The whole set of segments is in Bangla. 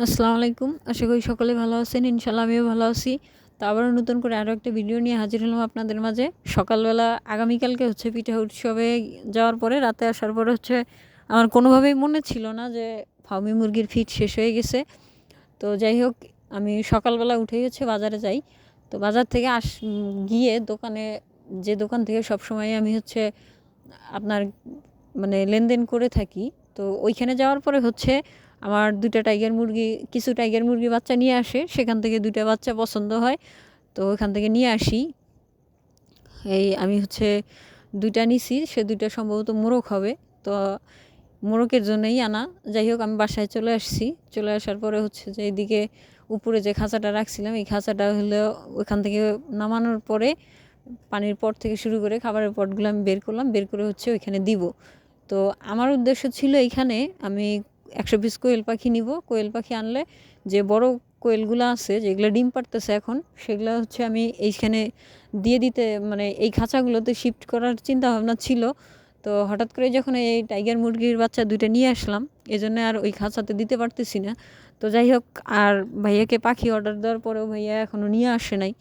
আসসালামু আলাইকুম। আশা করি সকলে ভালো আছেন। ইনশাআল্লাহ আমিও ভালো আছি। তো আবারও নতুন করে আরও একটা ভিডিও নিয়ে হাজির হলাম আপনাদের মাঝে। সকালবেলা আগামীকালকে হচ্ছে পিঠা উৎসবে যাওয়ার পরে রাতে আসার পরে হচ্ছে আমার কোনোভাবেই মনে ছিল না যে ফার্মি মুরগির ফিড শেষ হয়ে গেছে। তো যাই হোক, আমি সকালবেলা উঠেই হচ্ছে বাজারে যাই। তো বাজার থেকে গিয়ে দোকানে, যে দোকান থেকে সবসময় আমি হচ্ছে আপনার মানে লেনদেন করে থাকি, তো ওইখানে যাওয়ার পরে হচ্ছে আমার কিছু টাইগার মুরগি বাচ্চা নিয়ে আসে। সেখান থেকে 2টা বাচ্চা পছন্দ হয়, তো ওখান থেকে নিয়ে আসি। আমি হচ্ছে 2টা নিছি, সে 2টা সম্ভবত মোরগ হবে। তো মোরগের জন্যই আনা। যাই হোক, আমি বাসায় চলে আসছি। চলে আসার পরে হচ্ছে যে এদিকে উপরে যে খাঁচাটা রাখছিলাম, এই খাঁচাটা হলো ওইখান থেকে নামানোর পরে পানির পট থেকে শুরু করে খাবারের পটগুলো আমি বের করলাম। বের করে হচ্ছে ওইখানে দিব। তো আমার উদ্দেশ্য ছিল এইখানে আমি 100 পিস কোয়েল পাখি নিব। কোয়েল পাখি আনলে যে বড় কোয়েলগুলো আছে, যেগুলো ডিম পাড়তেছে এখন, সেগুলো হচ্ছে আমি এইখানে দিয়ে দিতে, মানে এই খাঁচাগুলোতে শিফট করার চিন্তা ভাবনা ছিল। তো হঠাৎ করে যখন এই টাইগার মুরগির বাচ্চা 2টা নিয়ে আসলাম, এজন্য আর ওই খাঁচাতে দিতে পারতেছি না। তো যাই হোক, আর ভাইয়াকে পাখি অর্ডার দেওয়ার পরেও ভাইয়া এখনও নিয়ে আসে নাই।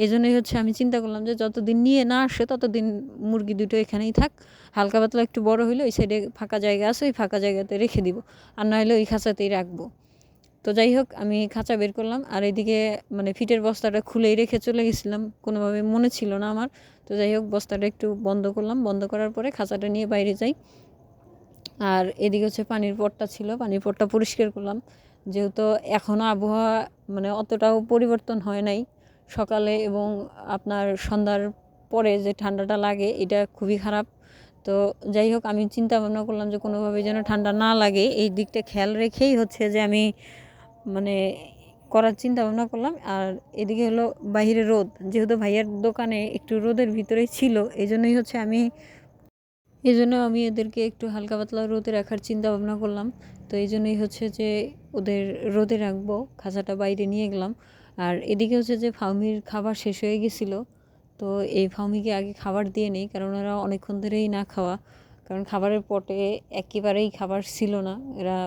এজন্যই হচ্ছে আমি চিন্তা করলাম যে যতদিন নিয়ে না আসে ততদিন মুরগি 2টো এখানেই থাক। হালকা পাতলা একটু বড় হইলে ওই সাইডে ফাঁকা জায়গা আছে, ওই ফাঁকা জায়গাতে রেখে দিব। আর না হলে ওই খাঁচাতেই রাখবো। তো যাই হোক, আমি খাঁচা বের করলাম, আর এদিকে মানে ফিটের বস্তাটা খুলেই রেখে চলে গেছিলাম, কোনোভাবে মনে ছিল না আমার। তো যাই হোক, বস্তাটা একটু বন্ধ করলাম। বন্ধ করার পরে খাঁচাটা নিয়ে বাইরে যাই। আর এদিকে হচ্ছে পানির পটটা ছিল, পানির পটটা পরিষ্কার করলাম। যেহেতু এখনও আবহাওয়া মানে অতটাও পরিবর্তন হয় নাই। সকালে এবং আপনার সন্ধ্যার পরে যে ঠান্ডাটা লাগে, এটা খুবই খারাপ। তো যাই হোক, আমি চিন্তা ভাবনা করলাম যে কোনোভাবে যেন ঠান্ডা না লাগে, এই দিকটা খেয়াল রেখেই হচ্ছে যে আমি মানে করার চিন্তা ভাবনা করলাম। আর এদিকে হলো বাহিরে রোদ, যেহেতু ভাইয়ার দোকানে একটু রোদের ভিতরেই ছিল, এই জন্য আমি এদেরকে একটু হালকা পাতলা রোদে রাখার চিন্তা ভাবনা করলাম। তো এই জন্যই হচ্ছে যে ওদের রোদে রাখবো, খাঁচাটা বাইরে নিয়ে গেলাম। আর এদিকে হচ্ছে যে ফাউমির খাবার শেষ হয়ে গেছিলো। তো এই ফাউমিকে আগে খাবার দিয়ে নেই, কারণ ওরা অনেকক্ষণ ধরেই না খাওয়া। কারণ খাবারের পটে একেবারেই খাবার ছিল না। এরা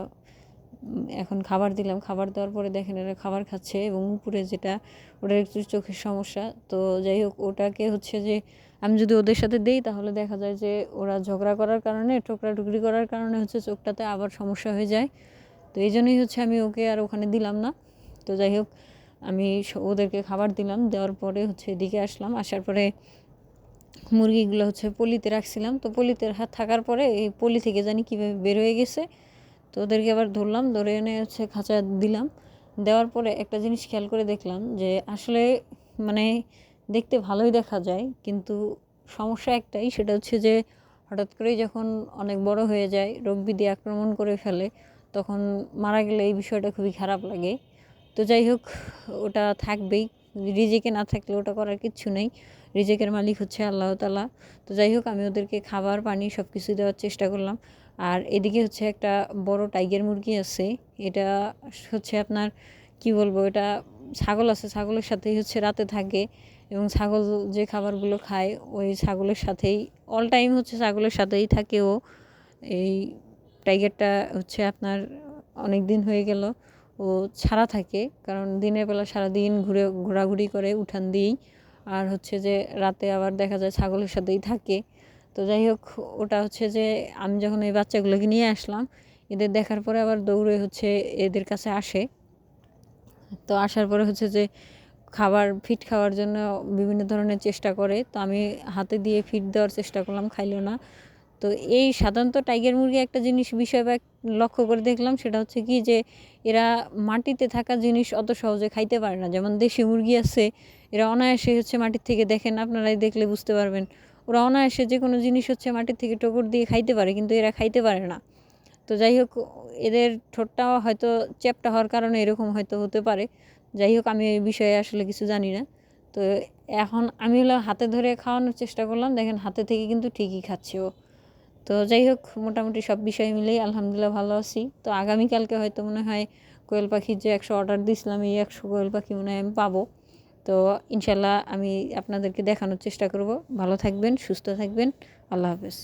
এখন খাবার দিলাম, খাবার দেওয়ার পরে দেখেন এরা খাবার খাচ্ছে, এবং উপরে যেটা ওটার একটু চোখের সমস্যা। তো যাই হোক, ওটাকে হচ্ছে যে আমি যদি ওদের সাথে দেই তাহলে দেখা যায় যে ওরা ঝগড়া করার কারণে, ঠোকরাঠুকরি করার কারণে হচ্ছে চোখটাতে আবার সমস্যা হয়ে যায়। তো এই জন্যই হচ্ছে আমি ওকে আর ওখানে দিলাম না। তো যাই হোক, আমি ওদেরকে খাবার দিলাম, দেওয়ার পরে হচ্ছে এদিকে আসলাম। আসার পরে মুরগিগুলো হচ্ছে পলিতে রাখছিলাম। তো পলিতে থাকার পরে এই পলি থেকে জানি কীভাবে বের হয়ে গেছে। তো ওদেরকে আবার ধরলাম, ধরে এনে হচ্ছে খাঁচা দিলাম। দেওয়ার পরে একটা জিনিস খেয়াল করে দেখলাম যে আসলে মানে দেখতে ভালোই দেখা যায়, কিন্তু সমস্যা একটাই, সেটা হচ্ছে যে হঠাৎ করেই যখন অনেক বড় হয়ে যায়, রোগ ব্যাধি আক্রমণ করে ফেলে, তখন মারা গেলে এই বিষয়টা খুবই খারাপ লাগে। তো যাই হোক, ওটা থাকবেই। রিজিকে না থাকলে ওটা করার কিচ্ছু নেই। রিজিকের মালিক হচ্ছে আল্লাহ তাআলা। তো যাই হোক, আমি ওদেরকে খাবার পানি সব কিছু দেওয়ার চেষ্টা করলাম। আর এদিকে হচ্ছে একটা বড় টাইগার মুরগি আছে। এটা হচ্ছে আপনার কি বলবো, এটা ছাগল আছে, ছাগলের সাথেই হচ্ছে রাতে থাকে, এবং ছাগল যে খাবারগুলো খায় ওই ছাগলের সাথেই অল টাইম হচ্ছে ছাগলের সাথেই থাকে ও। এই টাইগারটা হচ্ছে আপনার অনেক দিন হয়ে গেল ও ছাড়া থাকে, কারণ দিনের বেলা সারাদিন ঘোরাঘুরি করে উঠান দিয়েই, আর হচ্ছে যে রাতে আবার দেখা যায় ছাগলের সাথেই থাকে। তো যাই হোক, ওটা হচ্ছে যে আমি যখন এই বাচ্চাগুলোকে নিয়ে আসলাম, এদের দেখার পরে আবার দৌড়ে হচ্ছে এদের কাছে আসে। তো আসার পরে হচ্ছে যে ফিড খাওয়ার জন্য বিভিন্ন ধরনের চেষ্টা করে। তো আমি হাতে দিয়ে ফিড দেওয়ার চেষ্টা করলাম, খাইলো না। তো এই সাধারণত টাইগার মুরগি একটা বিষয় বা লক্ষ্য করে দেখলাম, সেটা হচ্ছে কি যে এরা মাটিতে থাকা জিনিস অত সহজে খাইতে পারে না। যেমন দেশি মুরগি আছে, এরা অনায়াসে হচ্ছে মাটির থেকে, দেখেন আপনারাই দেখলে বুঝতে পারবেন, ওরা অনায়াসে যে কোনো জিনিস হচ্ছে মাটির থেকে টোকর দিয়ে খাইতে পারে, কিন্তু এরা খাইতে পারে না। তো যাই হোক, এদের ঠোঁটটা হয়তো চ্যাপ্টা হওয়ার কারণে এরকম হয়তো হতে পারে। যাই হোক, আমি এই বিষয়ে আসলে কিছু জানি না। তো এখন আমি হলো হাতে ধরে খাওয়ানোর চেষ্টা করলাম, দেখেন হাতে থেকে কিন্তু ঠিকই খাচ্ছে ও। তো যাই হোক, মোটামুটি সব বিষয় মিলেই আলহামদুলিল্লাহ ভালো আছি। তো আগামীকালকে হয়তো মনে হয় কোয়েল পাখির যে 100 অর্ডার দিয়েছিলাম, এই 100 কোয়েল পাখি মনে হয় আমি পাবো। তো ইনশাল্লাহ আমি আপনাদেরকে দেখানোর চেষ্টা করব। ভালো থাকবেন, সুস্থ থাকবেন। আল্লাহ হাফেজ।